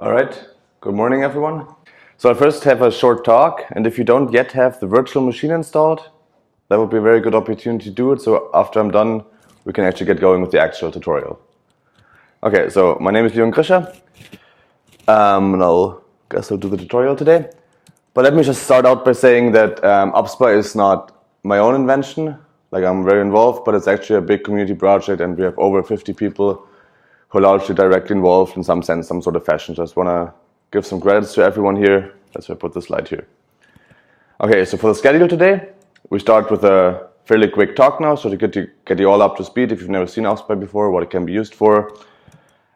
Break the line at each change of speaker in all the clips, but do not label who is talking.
All right, good morning everyone. So I'll first have a short talk, and if you don't yet have the virtual machine installed, that would be a very good opportunity to do it. So after I'm done, we can actually get going with the actual tutorial. Okay, so my name is Krischer, and I'll do the tutorial today. But let me just start out by saying that ObsPy is not my own invention. Like, I'm very involved, but it's actually a big community project, and we have over 50 people who are largely directly involved in some sense, some sort of fashion. Just want to give some credits to everyone here. That's why I put the slide here. Okay, so for the schedule today, we start with a fairly quick talk now, so to get you all up to speed if you've never seen ObsPy before, what it can be used for.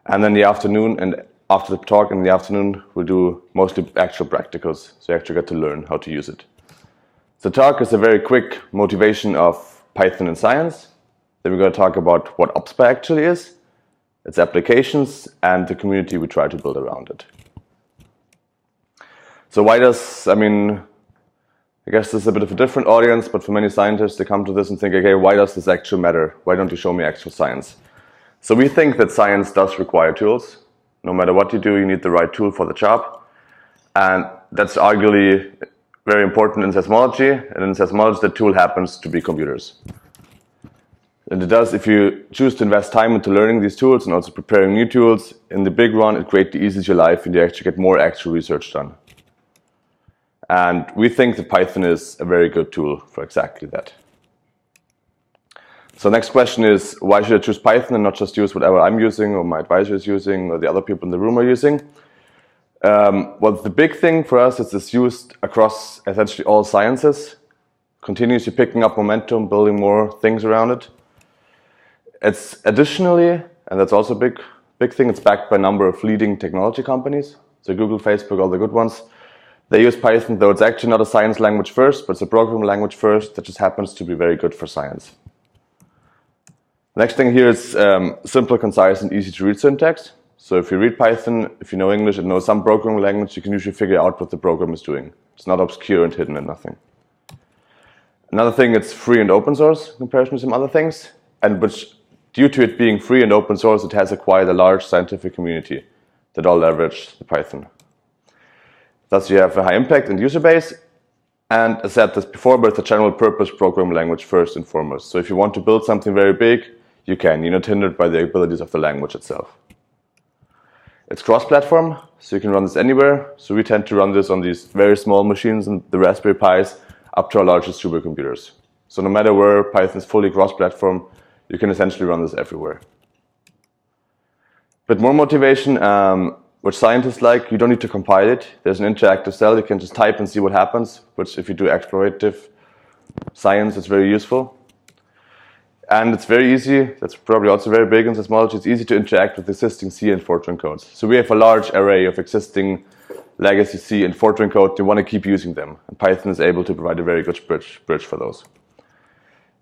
And then the afternoon, and after the talk in the afternoon, we'll do mostly actual practicals, so you actually get to learn how to use it. The talk is a very quick motivation of Python and science. Then we're going to talk about what ObsPy actually is, its applications, and the community we try to build around it. So why does, I guess this is a bit of a different audience, but for many scientists, they come to this and think, okay, why does this actually matter? Why don't you show me actual science? So we think that science does require tools. No matter what you do, you need the right tool for the job. And that's arguably very important in seismology. And in seismology, the tool happens to be computers. And it does, if you choose to invest time into learning these tools and also preparing new tools, in the big run, it greatly eases your life and you actually get more actual research done. And we think that Python is a very good tool for exactly that. So next question is, why should I choose Python and not just use whatever I'm using or my advisor is using or the other people in the room are using? Well, the big thing for us is it's used across essentially all sciences, continuously picking up momentum, building more things around it. It's additionally, and that's also a big thing, it's backed by a number of leading technology companies. So Google, Facebook, all the good ones. They use Python, though it's actually not a science language first, but it's a programming language first that just happens to be very good for science. Next thing here is simple, concise, and easy to read syntax. So if you read Python, if you know English and know some programming language, you can usually figure out what the program is doing. It's not obscure and hidden and nothing. Another thing, it's free and open source in comparison to some other things, and which, due to it being free and open source, it has acquired a large scientific community that all leverage the Python. Thus, you have a high impact and user base, and I said this before, but it's a general purpose programming language first and foremost. So if you want to build something very big, you can. You're not hindered by the abilities of the language itself. It's cross-platform, so you can run this anywhere. So we tend to run this on these very small machines and the Raspberry Pis up to our largest supercomputers. So no matter where Python is fully cross-platform, you can essentially run this everywhere. But more motivation, which scientists like, you don't need to compile it. There's an interactive cell, you can just type and see what happens, which if you do explorative science, it's very useful. And it's very easy, that's probably also very big in seismology, it's easy to interact with existing C and Fortran codes. So we have a large array of existing legacy C and Fortran code, you want to keep using them. And Python is able to provide a very good bridge for those.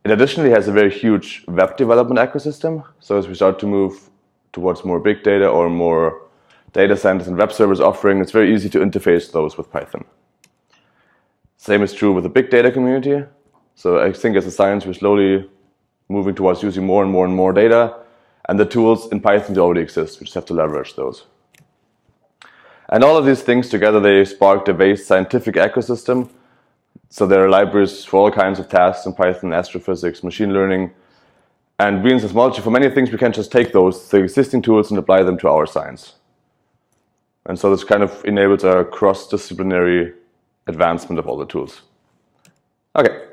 It additionally has a very huge web development ecosystem. So as we start to move towards more big data or more data centers and web servers offering, it's very easy to interface those with Python. Same is true with the big data community. So I think as a science, we're slowly moving towards using more and more and more data. And the tools in Python already exist. We just have to leverage those. And all of these things together, they sparked a vast scientific ecosystem. So there are libraries for all kinds of tasks in Python, astrophysics, machine learning. And we in seismology, for many things, we can just take those, the existing tools, and apply them to our science. And so this kind of enables a cross-disciplinary advancement of all the tools. Okay,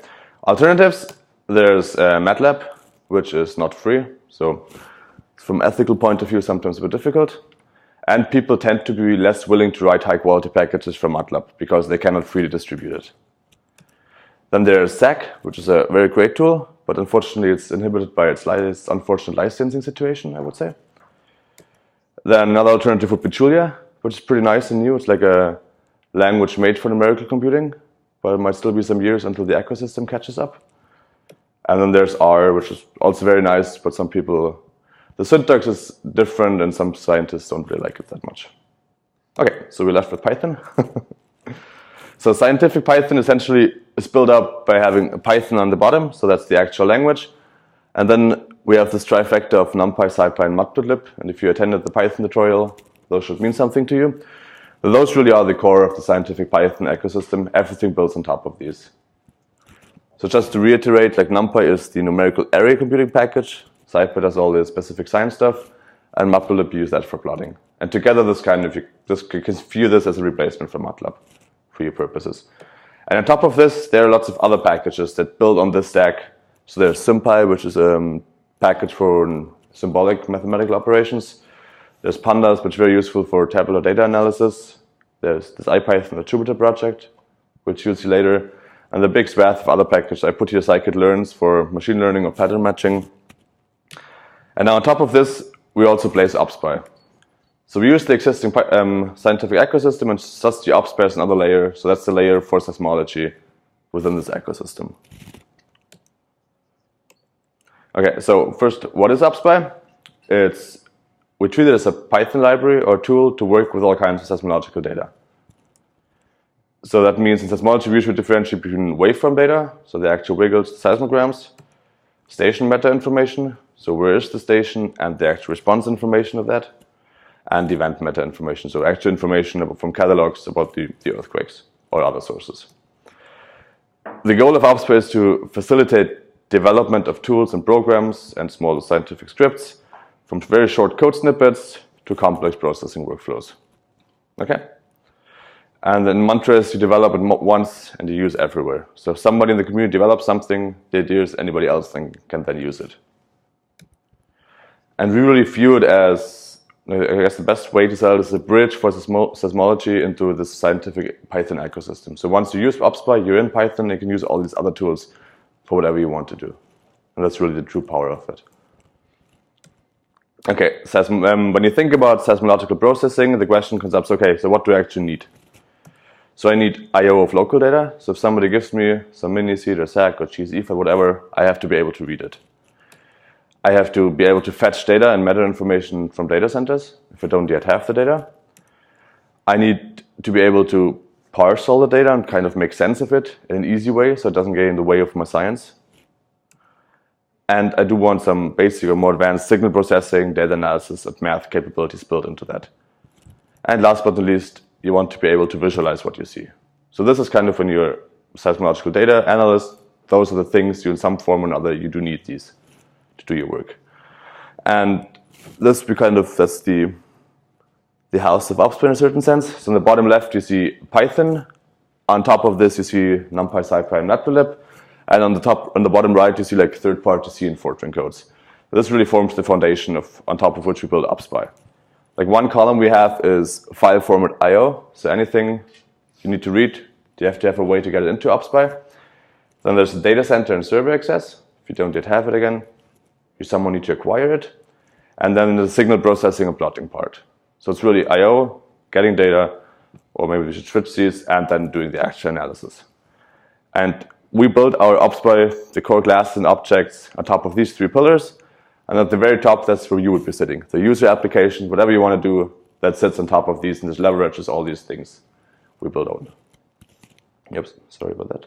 alternatives. There's MATLAB, which is not free. So from an ethical point of view, sometimes a bit difficult. And people tend to be less willing to write high-quality packages from MATLAB because they cannot freely distribute it. Then there's SAC, which is a very great tool, but unfortunately it's inhibited by its unfortunate licensing situation, I would say. Then another alternative would be Julia, which is pretty nice and new. It's like a language made for numerical computing, but it might still be some years until the ecosystem catches up. And then there's R, which is also very nice, but some people, the syntax is different and some scientists don't really like it that much. Okay, so we're left with Python. So scientific Python essentially is built up by having a Python on the bottom, so that's the actual language. And then we have this trifecta of NumPy, SciPy, and Matplotlib. And if you attended the Python tutorial, Those should mean something to you. Those really are the core of the scientific Python ecosystem. Everything builds on top of these. So just to reiterate, like NumPy is the numerical array computing package. SciPy does all the specific science stuff, and Matplotlib use that for plotting. And together, you can view this as a replacement for MATLAB for your purposes. And on top of this, there are lots of other packages that build on this stack. So there's SymPy, which is a package for symbolic mathematical operations. There's Pandas, which is very useful for tabular data analysis. There's this IPython, the Jupyter project, which you'll see later. And the big swath of other packages. I put here scikit-learns for machine learning or pattern matching. And now on top of this, we also place ObsPy. So we use the existing scientific ecosystem and just the ObsPy as another layer. So that's the layer for seismology within this ecosystem. Okay, so first, what is ObsPy? We treat it as a Python library or tool to work with all kinds of seismological data. So that means in seismology, we usually differentiate between waveform data, so the actual wiggles, seismograms, station meta information, so where is the station, and the actual response information of that, and event meta information, so actual information from catalogs about the earthquakes or other sources. The goal of ObsPy is to facilitate development of tools and programs and small scientific scripts from very short code snippets to complex processing workflows. Okay? And then mantras you develop it once and you use everywhere. So if somebody in the community develops something, the idea is anybody else can then use it. And we really view it as, I guess the best way to sell it is a bridge for seismology into this scientific Python ecosystem. So once you use ObsPy, you're in Python, you can use all these other tools for whatever you want to do. And that's really the true power of it. Okay, when you think about seismological processing, the question comes up, so, okay, so what do I actually need? So I need I/O of local data. So if somebody gives me some mini-seed or SAC or GSE or whatever, I have to be able to read it. I have to be able to fetch data and meta information from data centers if I don't yet have the data. I need to be able to parse all the data and kind of make sense of it in an easy way so it doesn't get in the way of my science. And I do want some basic or more advanced signal processing, data analysis, and math capabilities built into that. And last but not least, you want to be able to visualize what you see. So this is kind of when you're a seismological data analyst, those are the things you in some form or another, you do need these to do your work. And that's the house of ObsPy in a certain sense. So in the bottom left, you see Python. On top of this, you see NumPy, SciPy, and Matplotlib. And on the bottom right, you see like third-party C and Fortran codes. This really forms the foundation on top of which we build ObsPy. Like one column we have is file format I/O. So anything you need to read, you have to have a way to get it into ObsPy. Then there's the data center and server access. If you don't yet have it again, you somehow need to acquire it. And then the signal processing and plotting part. So it's really I/O, getting data, or maybe we should switch these, and then doing the actual analysis. And we built our ObsPy, the core classes and objects, on top of these three pillars. And at the very top, that's where you would be sitting. The user application, whatever you want to do, that sits on top of these and just leverages all these things we built on. Yep, sorry about that.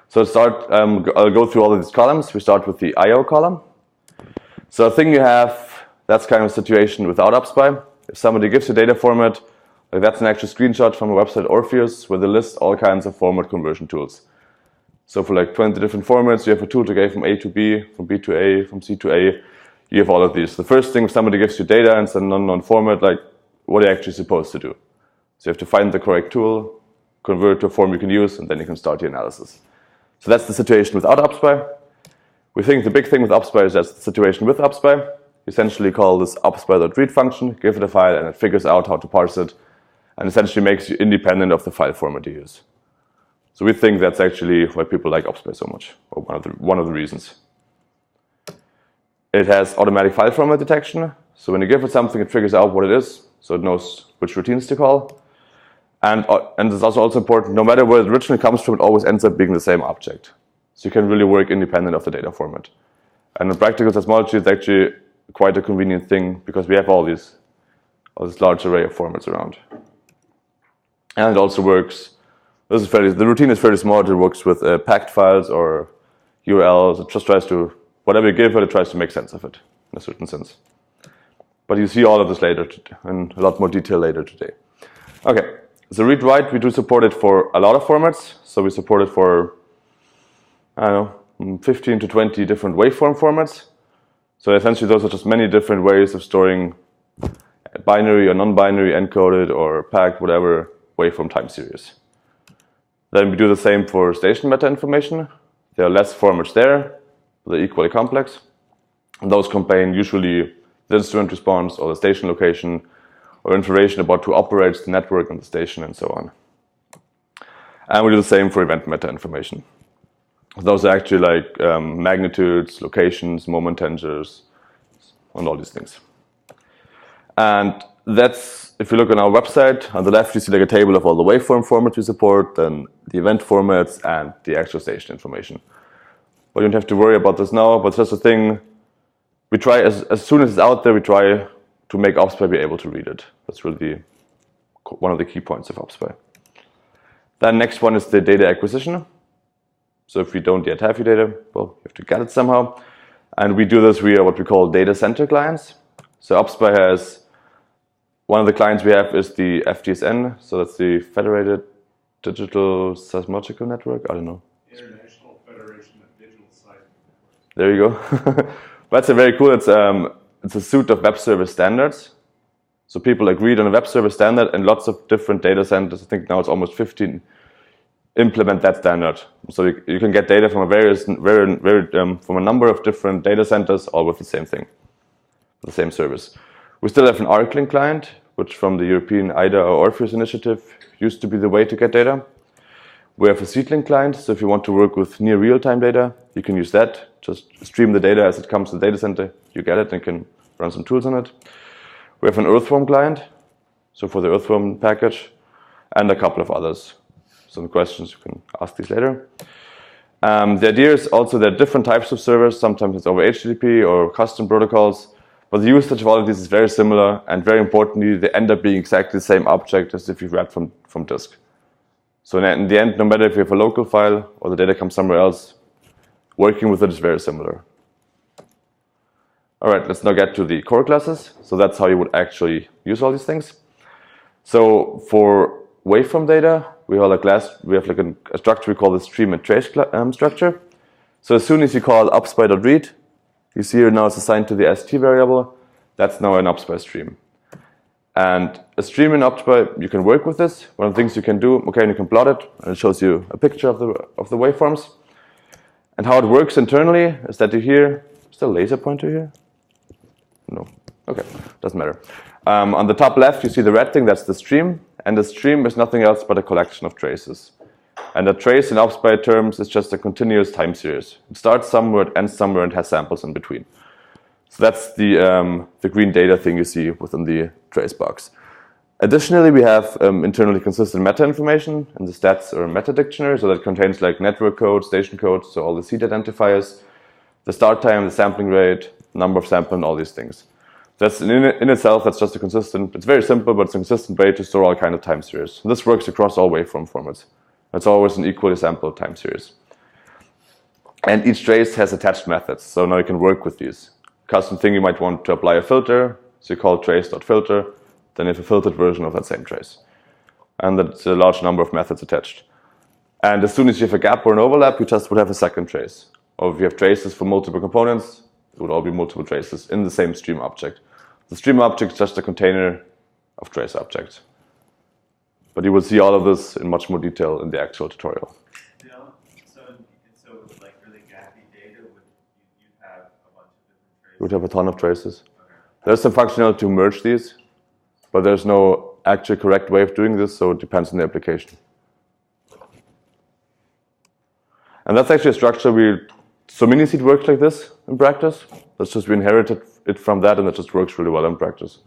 So to start, I'll go through all of these columns. We start with the I/O column. So a thing you have, that's kind of a situation without ObsPy. If somebody gives you data format, like that's an actual screenshot from a website Orpheus where they list all kinds of format conversion tools. So for like 20 different formats, you have a tool to go from A to B, from B to A, from C to A. You have all of these. The first thing, if somebody gives you data and it's an unknown format, like what are you actually supposed to do? So you have to find the correct tool, convert to a form you can use, and then you can start the analysis. So that's the situation without ObsPy. We think the big thing with ObsPy is that's the situation with ObsPy. You essentially call this ObsPy.read function, give it a file, and it figures out how to parse it, and essentially makes you independent of the file format you use. So we think that's actually why people like ObsPy so much, or one of the reasons. It has automatic file format detection. So when you give it something, it figures out what it is, so it knows which routines to call. And it's also important, no matter where it originally comes from, it always ends up being the same object. So you can really work independent of the data format. And in practical seismology, it's actually quite a convenient thing because we have all this large array of formats around. And it also works. The routine is fairly smart. It works with packed files or URLs. It just tries to whatever you give it, it tries to make sense of it in a certain sense. But you see all of this later in a lot more detail later today. Okay, so read-write, we do support it for a lot of formats. So we support it for, I don't know, 15 to 20 different waveform formats. So essentially those are just many different ways of storing binary or non-binary, encoded or packed, whatever waveform time series. Then we do the same for station meta-information. There are less formats there, but they're equally complex. And those contain usually the instrument response or the station location or information about who operates the network on the station and so on. And we do the same for event meta-information. Those are actually like magnitudes, locations, moment tensors, and all these things. And that's, if you look on our website, on the left you see like a table of all the waveform formats we support, then the event formats and the actual station information. But you don't have to worry about this now, but it's just a thing. We try, as soon as it's out there, we try to make ObsPy be able to read it. That's really one of the key points of ObsPy. Then next one is the data acquisition. So if you don't yet have your data, well, you have to get it somehow. And we do this via what we call data center clients. So ObsPy has, one of the clients we have is the FDSN, so that's the Federated Digital Seismological Network, I don't know.
International Federation of Digital Seismological.
There you go. That's a very cool, it's a suite of web service standards. So people agreed on a web service standard and lots of different data centers, I think now it's almost 15, implement that standard. So you can get data from from a number of different data centers, all with the same thing, the same service. We still have an ArcLink client, which from the European IDA or Orpheus initiative used to be the way to get data. We have a SeedLink client, so if you want to work with near real-time data, you can use that. Just stream the data as it comes to the data center, you get it and can run some tools on it. We have an Earthworm client, so for the Earthworm package, and a couple of others. Some questions, you can ask these later. The idea is also there are different types of servers. Sometimes it's over HTTP or custom protocols, but the usage of all of these is very similar, and very importantly, they end up being exactly the same object as if you read from disk. So in the end, no matter if you have a local file or the data comes somewhere else, working with it is very similar. All right, let's now get to the core classes. So that's how you would actually use all these things. So for waveform data, we have a structure we call the stream and trace structure. So as soon as you call ObsPy.read, you see here now it's assigned to the st variable. That's now an ObsPy stream. And a stream in ObsPy, you can work with this. One of the things you can do, okay, and you can plot it, and it shows you a picture of the waveforms. And how it works internally is that you hear, is there a laser pointer here? No, okay, doesn't matter. On the top left, you see the red thing, that's the stream. And the stream is nothing else but a collection of traces. And a trace in ObsPy terms is just a continuous time series. It starts somewhere, it ends somewhere, and has samples in between. So that's the green data thing you see within the trace box. Additionally, we have internally consistent meta-information in the stats or meta dictionary, so that contains like network code, station code, so all the seed identifiers, the start time, the sampling rate, number of samples, and all these things. That's in itself, that's just a consistent, it's very simple, but it's a consistent way to store all kinds of time series. And this works across all waveform formats. It's always an equally sampled time series. And each trace has attached methods, so now you can work with these. Custom thing, you might want to apply a filter, so you call trace.filter, then you have a filtered version of that same trace. And that's a large number of methods attached. And as soon as you have a gap or an overlap, you just would have a second trace. Or if you have traces for multiple components, it would all be multiple traces in the same stream object. The stream object is just a container of trace objects. But you will see all of this in much more detail in the actual tutorial.
So like really gappy data, you'd have a bunch of different traces?
You would have a ton of traces.
Okay.
There's some functionality to merge these, but there's no actual correct way of doing this, so it depends on the application. And that's actually a structure so Miniseed works like this in practice. That's just we inherited it from that, and that just works really well in practice.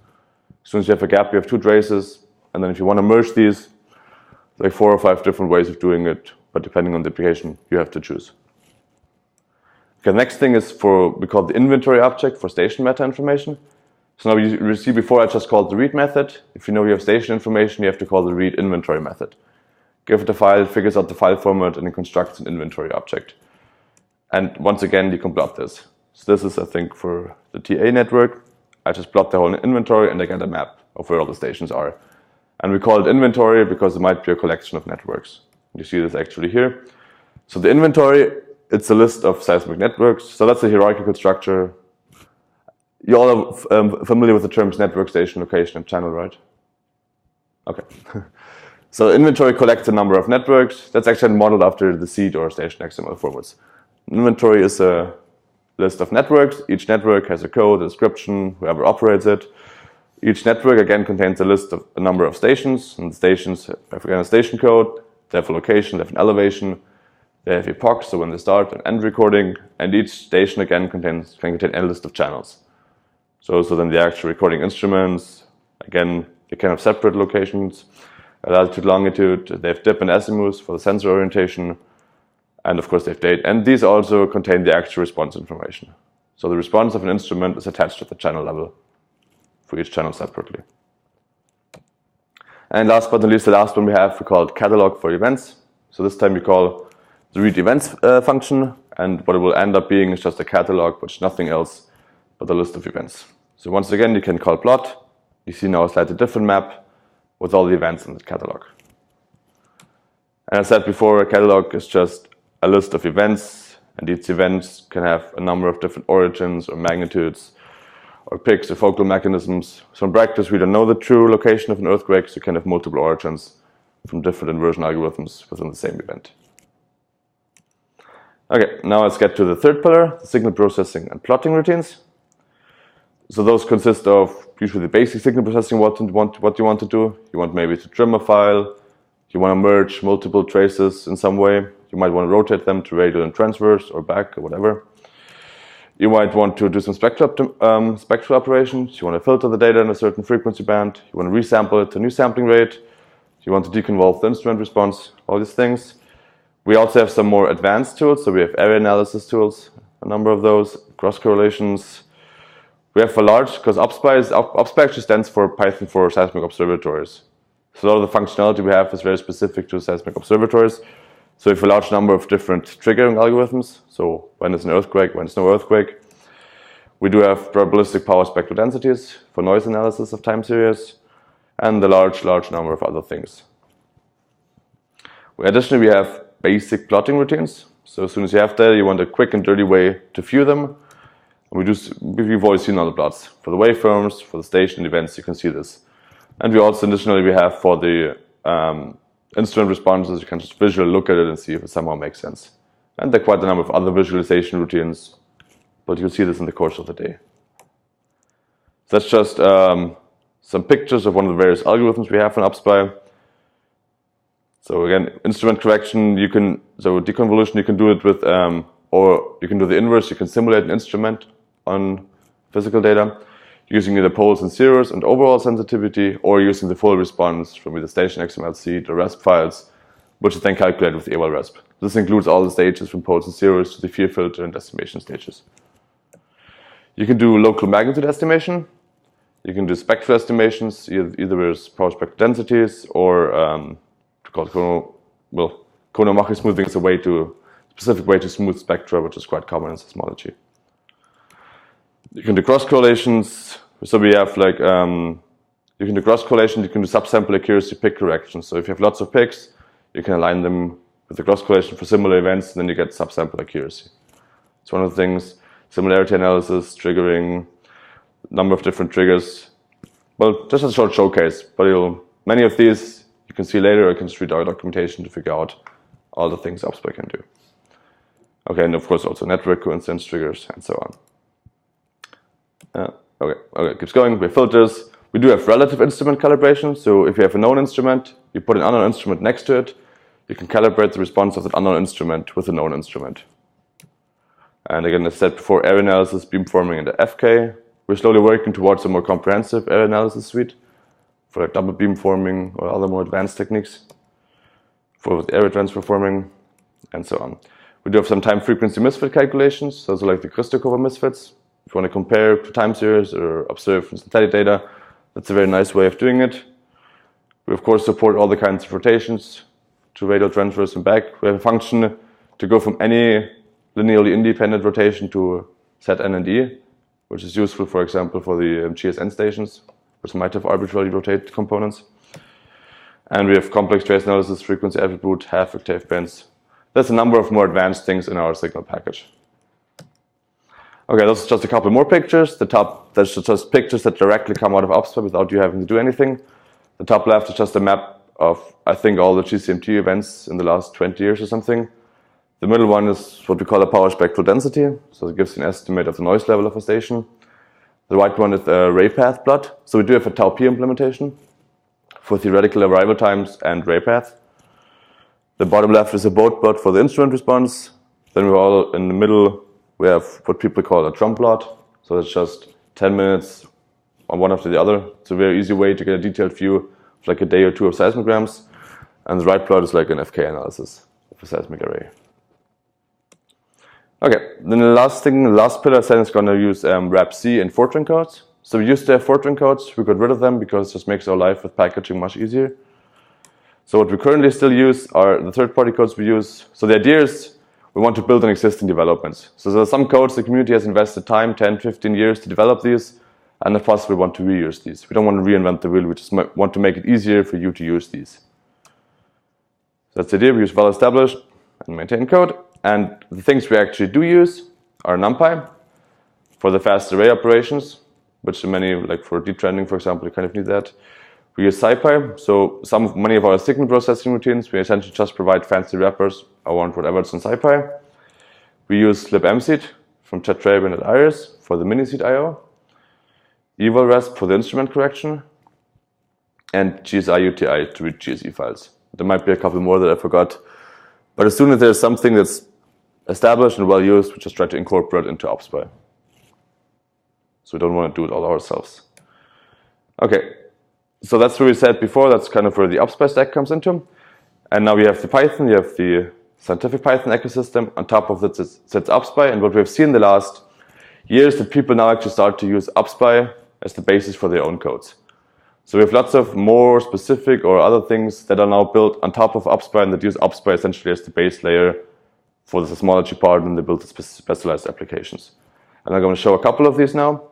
As soon as you have a gap, you have two traces, and then if you want to merge these, like 4 or 5 different ways of doing it, but depending on the application, you have to choose. Okay, the next thing is we call the inventory object for station meta information. So now you see before I just called the read method. If you know you have station information, you have to call the read inventory method. Give it a file, it figures out the file format, and it constructs an inventory object. And once again, you can plot this. So this is, I think, for the TA network. I just plot the whole inventory and I get a map of where all the stations are. And we call it inventory because it might be a collection of networks. You see this actually here. So the inventory, it's a list of seismic networks. So that's a hierarchical structure. You all are familiar with the terms network, station, location, and channel, right? Okay. So inventory collects a number of networks. That's actually modeled after the seed or station XML formats. Inventory is a list of networks. Each network has a code, a description, whoever operates it. Each network again contains a list of a number of stations, and the stations have again a station code, they have a location, they have an elevation, they have epochs, so when they start and end recording, and each station again can contain a list of channels. So then the actual recording instruments, again, they can have separate locations, latitude, longitude, they have dip and azimuth for the sensor orientation, and of course they have date. And these also contain the actual response information. So the response of an instrument is attached at the channel level for each channel separately. And last but not least, the last one we call it catalog for events. So this time we call the read events function, and what it will end up being is just a catalog, which is nothing else but a list of events. So once again, you can call plot. You see now a slightly different map with all the events in the catalog. And as I said before, a catalog is just a list of events, and each event can have a number of different origins or magnitudes or peaks or focal mechanisms. So in practice, we don't know the true location of an earthquake, so you can have multiple origins from different inversion algorithms within the same event. Okay, now let's get to the third pillar, the signal processing and plotting routines. So those consist of usually the basic signal processing, what you want to do. You want maybe to trim a file, you want to merge multiple traces in some way. You might want to rotate them to radial and transverse or back or whatever. You might want to do some spectral operations. You want to filter the data in a certain frequency band. You want to resample it to a new sampling rate. You want to deconvolve the instrument response, all these things. We also have some more advanced tools. So we have area analysis tools, a number of those, cross correlations. We have for large, because ObsPy actually stands for Python for seismic observatories. So a lot of the functionality we have is very specific to seismic observatories. So we have a large number of different triggering algorithms. So when there's an earthquake, when there's no earthquake. We do have probabilistic power spectral densities for noise analysis of time series, and a large number of other things. Additionally, we have basic plotting routines. So as soon as you have data, you want a quick and dirty way to view them. And we've always seen all the plots. For the waveforms, for the station events, you can see this. And we also, additionally, we have for the instrument responses, you can just visually look at it and see if it somehow makes sense. And there are quite a number of other visualization routines, but you'll see this in the course of the day. So that's just some pictures of one of the various algorithms we have in ObsPy. So again, instrument correction, so deconvolution, you can do it with, or you can do the inverse, you can simulate an instrument on physical data using either poles and zeros and overall sensitivity, or using the full response from either station XML seed or RESP files, which is then calculated with eval RESP. This includes all the stages from poles and zeros to the fear filter and estimation stages. You can do local magnitude estimation. You can do spectral estimations, either with power spectral densities or called Kono-Machi smoothing is a specific way to smooth spectra, which is quite common in seismology. You can do cross correlations. So we have like, you can do cross correlation, you can do subsample accuracy pick correction. So if you have lots of picks, you can align them with the cross correlation for similar events, and then you get subsample accuracy. It's one of the things. Similarity analysis, triggering, number of different triggers. Well, just a short showcase, but many of these you can see later, or you can just read our documentation to figure out all the things ObsPy can do. Okay, and of course also network coincidence triggers and so on. Okay, keeps going. We have filters. We do have relative instrument calibration. So if you have a known instrument, you put an unknown instrument next to it, you can calibrate the response of that unknown instrument with a known instrument. And again, as I said before, area analysis, beamforming, and the FK. We're slowly working towards a more comprehensive area analysis suite for like double beamforming or other more advanced techniques for area transfer forming and so on. We do have some time frequency misfit calculations, so like the Krischer cover misfits. If you want to compare to time series or observe from synthetic data, that's a very nice way of doing it. We of course support all the kinds of rotations to radial transverse and back. We have a function to go from any linearly independent rotation to set N and E, which is useful, for example, for the GSN stations, which might have arbitrarily rotate components. And we have complex trace analysis, frequency attribute, half octave bands. There's a number of more advanced things in our signal package. Okay, those are just a couple more pictures. The top, that's just pictures that directly come out of ObsPy without you having to do anything. The top left is just a map of, I think, all the GCMT events in the last 20 years or something. The middle one is what we call a power spectral density, so it gives an estimate of the noise level of a station. The right one is a ray path plot. So we do have a tau p implementation for theoretical arrival times and ray path. The bottom left is a boat plot for the instrument response. Then we're all in the middle, we have what people call a drum plot. So it's just 10 minutes on one after the other. It's a very easy way to get a detailed view of like a day or two of seismograms. And the right plot is like an FK analysis of a seismic array. Okay, then the last pillar I said is going to use wrap C and Fortran codes. So we used to have Fortran codes, we got rid of them because it just makes our life with packaging much easier. So what we currently still use are the third-party codes we use. So the idea is we want to build on existing developments. So there are some codes the community has invested time, 10, 15 years to develop these, and if possible we want to reuse these. We don't want to reinvent the wheel, we just want to make it easier for you to use these. So that's the idea, we use well-established and maintained code. And the things we actually do use are NumPy for the fast array operations, which many, like for deep trending, for example, you kind of need that. We use SciPy, so many of our signal processing routines, we essentially just provide fancy wrappers around whatever's in SciPy. We use libmseed from Tetrabian and Iris for the miniseed I/O, evalresp for the instrument correction, and GSI-UTI to read GSE files. There might be a couple more that I forgot. But as soon as there's something that's established and well used, we just try to incorporate into ObsPy. So we don't want to do it all ourselves. Okay, so that's what we said before. That's kind of where the ObsPy stack comes into. And now we have the Python, you have the scientific Python ecosystem. On top of that sits ObsPy. And what we've seen the last years is that people now actually start to use ObsPy as the basis for their own codes. So we have lots of more specific or other things that are now built on top of ObsPy and that use ObsPy essentially as the base layer for the seismology part, and they build the specialized applications. And I'm going to show a couple of these now.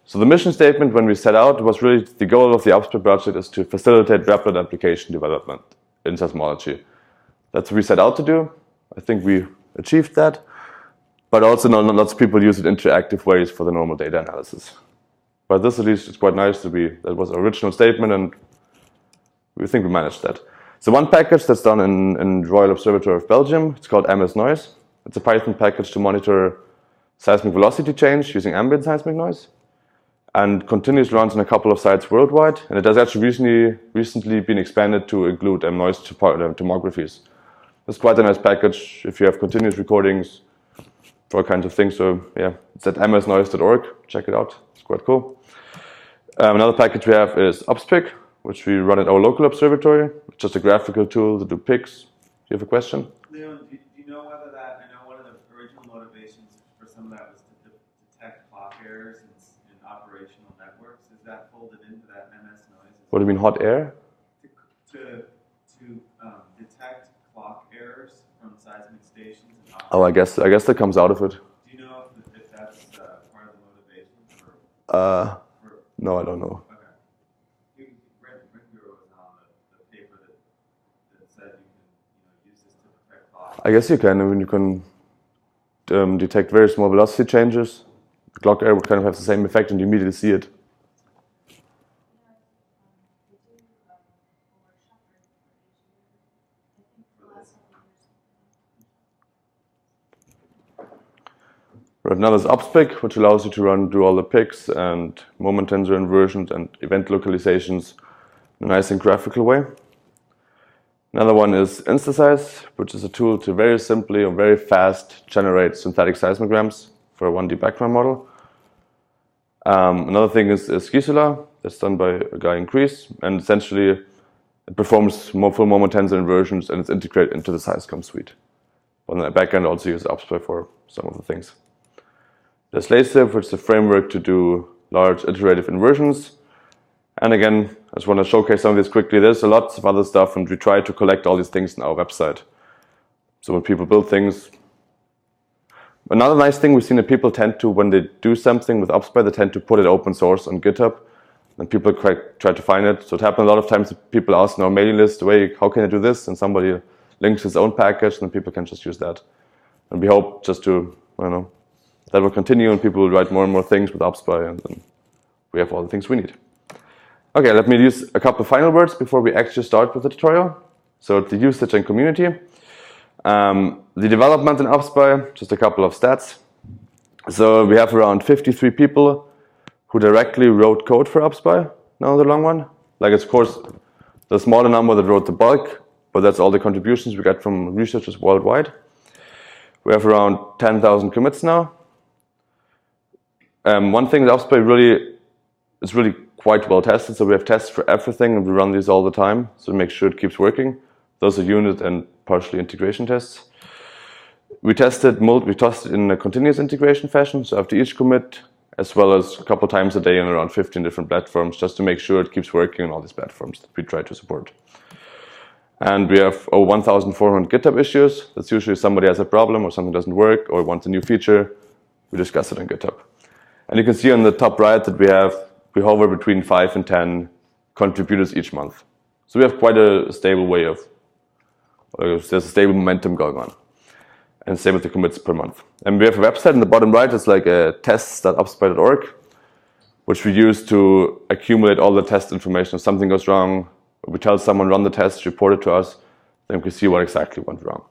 So the mission statement when we set out was really the goal of the ObsPy project is to facilitate rapid application development in seismology. That's what we set out to do. I think we achieved that. But also lots of people use it in interactive ways for the normal data analysis. But this at least is quite nice to be, that was our original statement and we think we managed that. So one package that's done in Royal Observatory of Belgium, it's called MS Noise. It's a Python package to monitor seismic velocity change using ambient seismic noise and continuously runs on a couple of sites worldwide. And it has actually recently been expanded to include noise tomographies. It's quite a nice package if you have continuous recordings for all kinds of things. So yeah, it's at msnoise.org, check it out, it's quite cool. Another package we have is ObsPy, which we run at our local observatory. It's just a graphical tool to do pics. Do you have a question?
Leon, do you know whether that, I know one of the original motivations for some of that was to detect clock errors in operational networks. Is that folded into that MS Noise?
What do you mean, hot air?
To detect clock errors from seismic stations.
Oh, I guess that comes out of it.
Do you know if that's part of the motivation?
No, I don't know.
Okay. Rick was on the paper that said you can use this to detect clock.
I guess you can. I mean, you can detect very small velocity changes. The clock error would kind of have the same effect, and you immediately see it. Right now there's ObsPy, which allows you to do all the pics and moment tensor inversions and event localizations in a nice and graphical way. Another one is InstaSeis, which is a tool to very simply or very fast generate synthetic seismograms for a 1D background model. Another thing is Gisela, that's done by a guy in Greece, and essentially it performs full moment tensor inversions and it's integrated into the SeisCom suite. On the backend also use ObsPy for some of the things. There's LaceSift, which is a framework to do large iterative inversions. And again, I just want to showcase some of this quickly. There's lots of other stuff, and we try to collect all these things in our website. So when people build things, Another nice thing we've seen that people tend to, when they do something with ObsPy, they tend to put it open source on GitHub, and people try to find it. So it happens a lot of times that people ask in our mailing list, "Wait, how can I do this?" And somebody links his own package, and people can just use that. And we hope just to, I don't know, that will continue, and people will write more and more things with ObsPy, and then we have all the things we need. Okay, let me use a couple of final words before we actually start with the tutorial. So the usage and community. The development in ObsPy, just a couple of stats. So we have around 53 people who directly wrote code for ObsPy now in the long run. Like, it's of course the smaller number that wrote the bulk, but that's all the contributions we get from researchers worldwide. We have around 10,000 commits now. One thing that ObsPy is really quite well tested, so we have tests for everything and we run these all the time, so to make sure it keeps working. Those are unit and partially integration tests. We tested in a continuous integration fashion, so after each commit, as well as a couple times a day on around 15 different platforms, just to make sure it keeps working on all these platforms that we try to support. And we have over 1,400 GitHub issues. That's usually somebody has a problem or something doesn't work or wants a new feature. We discuss it on GitHub. And you can see on the top right that we hover between 5 and 10 contributors each month. So we have quite a stable way of, there's a stable momentum going on. And same with the commits per month. And we have a website in the bottom right. It's like a tests.obspy.org, which we use to accumulate all the test information. If something goes wrong, we tell someone run the test, report it to us, then we can see what exactly went wrong.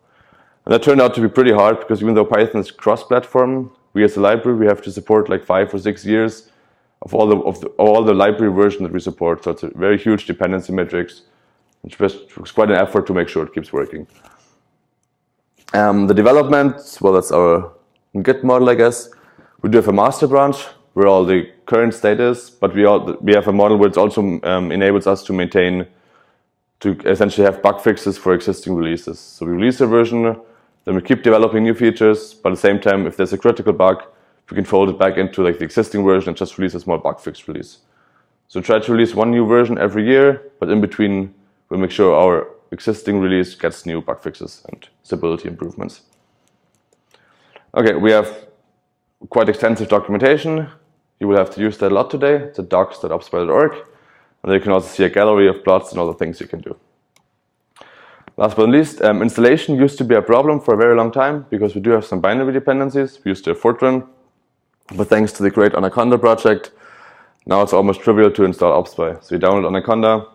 And that turned out to be pretty hard because even though Python is cross-platform, we as a library, we have to support like 5 or 6 years of all the library version that we support. So it's a very huge dependency matrix, which was quite an effort to make sure it keeps working. The development, well, that's our Git model, I guess. We do have a master branch where all the current state is, but we have a model where it also enables us to essentially have bug fixes for existing releases. So we release a version, then we keep developing new features, but at the same time, if there's a critical bug, we can fold it back into like the existing version and just release a small bug fix release. So try to release one new version every year, but in between, we'll make sure our existing release gets new bug fixes and stability improvements. Okay, we have quite extensive documentation. You will have to use that a lot today. It's at docs.obspy.org. And there you can also see a gallery of plots and all the things you can do. Last but not least, installation used to be a problem for a very long time because we do have some binary dependencies. We used to have Fortran, but thanks to the great Anaconda project, now it's almost trivial to install ObsPy. So you download Anaconda,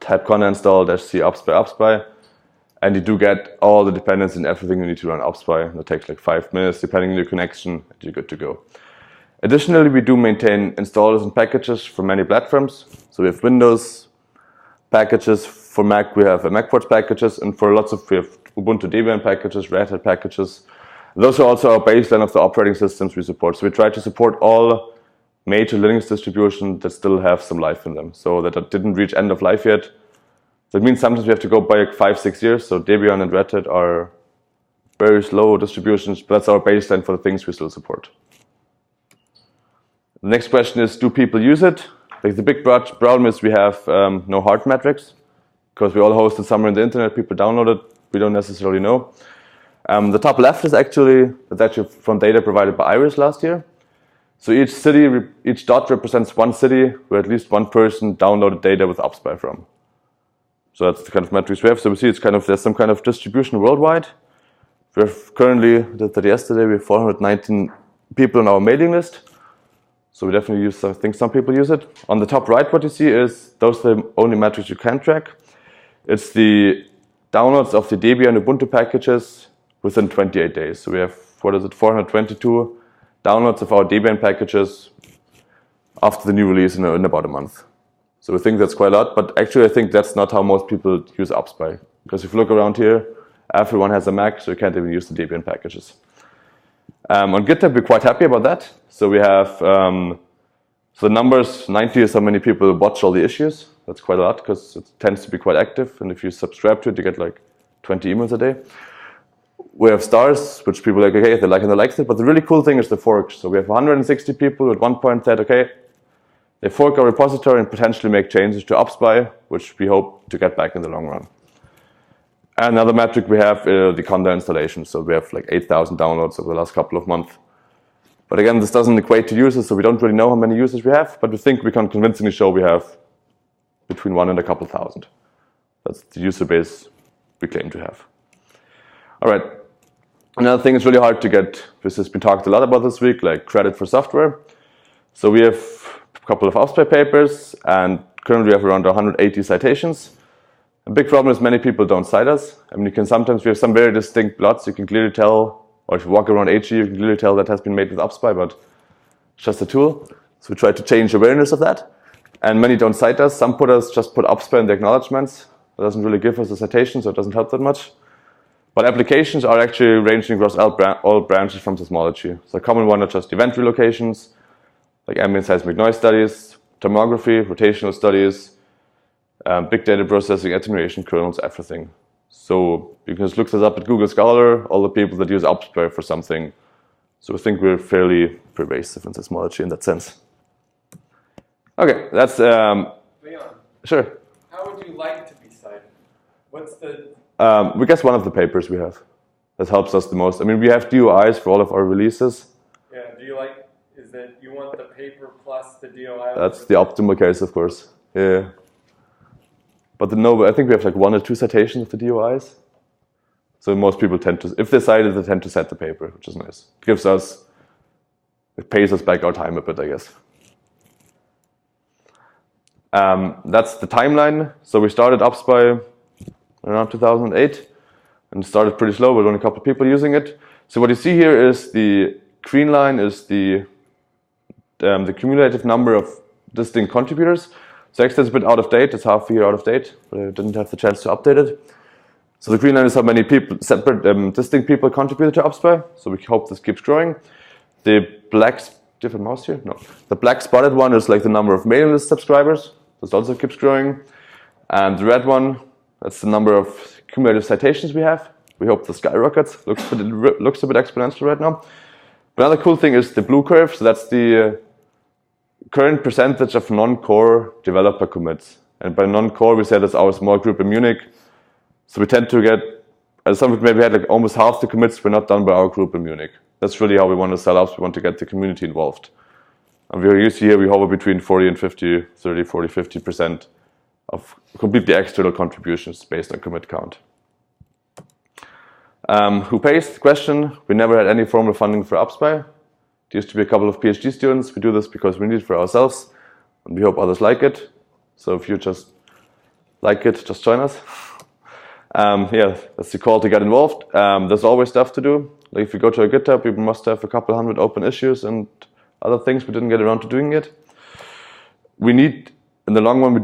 type conda install -c obspy, and you do get all the dependencies and everything you need to run ObsPy. That takes like 5 minutes, depending on your connection, and you're good to go. Additionally, we do maintain installers and packages for many platforms. So we have Windows packages. For Mac, we have MacPorts packages, and for we have Ubuntu Debian packages, Red Hat packages. Those are also our baseline of the operating systems we support. So we try to support all major Linux distributions that still have some life in them, so that didn't reach end of life yet. That means sometimes we have to go by like 5-6 years. So Debian and Red Hat are very slow distributions, but that's our baseline for the things we still support. The next question is, do people use it? Like, the big problem is we have no hard metrics because we all host it somewhere in the internet. People download it. We don't necessarily know. The top left is actually from data provided by Iris last year. So each dot represents one city where at least one person downloaded data with ObsPy from. So that's the kind of metrics we have. So we see there's some kind of distribution worldwide. We have currently, yesterday, we have 419 people on our mailing list. So we definitely I think some people use it. On the top right, what you see is those are the only metrics you can track. It's the downloads of the Debian and Ubuntu packages within 28 days. So we have, 422 downloads of our Debian packages after the new release in about a month. So we think that's quite a lot, but actually I think that's not how most people use ObsPy. Because if you look around here, everyone has a Mac, so you can't even use the Debian packages. On GitHub, we're quite happy about that. So we have, so the numbers, 90 is how many people watch all the issues. That's quite a lot because it tends to be quite active. And if you subscribe to it, you get like 20 emails a day. We have stars, which people like, okay, they like and they like it. But the really cool thing is the forks. So we have 160 people who at one point said, okay, they fork our repository and potentially make changes to ObsPy, which we hope to get back in the long run. Another metric we have the conda installation. So we have like 8,000 downloads over the last couple of months. But again, this doesn't equate to users, so we don't really know how many users we have, but we think we can convincingly show we have between 1 and a couple thousand. That's the user base we claim to have. All right. Another thing is really hard to get, this has been talked a lot about this week, like credit for software. So we have a couple of ObsPy papers, and currently we have around 180 citations. A big problem is many people don't cite us. I mean, we have some very distinct plots. You can clearly tell, or if you walk around HE, you can clearly tell that has been made with ObsPy, but it's just a tool. So we try to change awareness of that. And many don't cite us. Some just put ObsPy in the acknowledgements. It doesn't really give us a citation, so it doesn't help that much. But applications are actually ranging across all branches from seismology. So a common one are just event relocations, like ambient seismic noise studies, tomography, rotational studies, big data processing, attenuation, kernels, everything. So you can just look this up at Google Scholar, all the people that use ObsPy for something. So I think we're fairly pervasive in seismology in that sense. Okay, that's...
Leon,
sure.
how would you like to be cited? What's the...
we guess one of the papers we have. That helps us the most. I mean, we have DOIs for all of our releases.
Yeah, do you like... Is that you want the paper plus the DOI?
That's the optimal case, of course. Yeah. But I think we have like 1 or 2 citations of the DOIs. So most people tend to, if they cite it, they tend to cite the paper, which is nice. It pays us back our time a bit, I guess. That's the timeline. So we started ObsPy around 2008 and started pretty slow, with only a couple of people using it. So what you see here is the green line is the cumulative number of distinct contributors. So actually it's a bit out of date, it's half a year out of date, but I didn't have the chance to update it. So the green line is how many people, distinct people contributed to ObsPy. So we hope this keeps growing. The black, different mouse here? No. The black spotted one is like the number of mailing list subscribers. This also keeps growing. And the red one, that's the number of cumulative citations we have. We hope this skyrockets. Looks a bit exponential right now. But another cool thing is the blue curve. So that's the current percentage of non-core developer commits. And by non-core, we say that's our small group in Munich. So we tend to get, as some of it maybe had like almost half the commits were not done by our group in Munich. That's really how we want to sell up. We want to get the community involved. And you see here, we hover between 40 and 50, 30, 40, 50% of completely external contributions based on commit count. Who pays? The question. We never had any formal funding for ObsPy. There used to be a couple of PhD students. We do this because we need it for ourselves, and we hope others like it. So if you just like it, just join us. Yeah, that's the call to get involved. There's always stuff to do. Like if you go to our GitHub, we must have a couple hundred open issues and other things we didn't get around to doing yet. We need, in the long run, we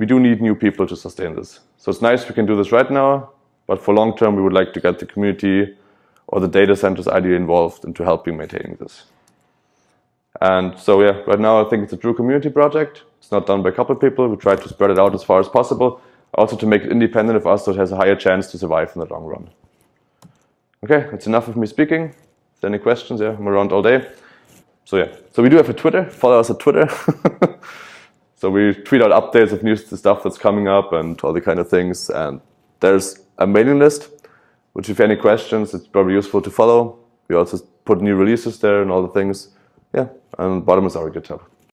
do need new people to sustain this. So it's nice we can do this right now, but for long term, we would like to get the community or the data centers ideally involved into helping maintaining this. And so yeah, right now I think it's a true community project. It's not done by a couple of people. We try to spread it out as far as possible, also to make it independent of us so it has a higher chance to survive in the long run. Okay, that's enough of me speaking. If there are any questions, yeah, I'm around all day. So yeah, so we do have a Twitter. Follow us at Twitter. So we tweet out updates of news, the stuff that's coming up and all the kind of things. And there's a mailing list, which if any questions, it's probably useful to follow. We also put new releases there and all the things. Yeah, and bottom is our GitHub.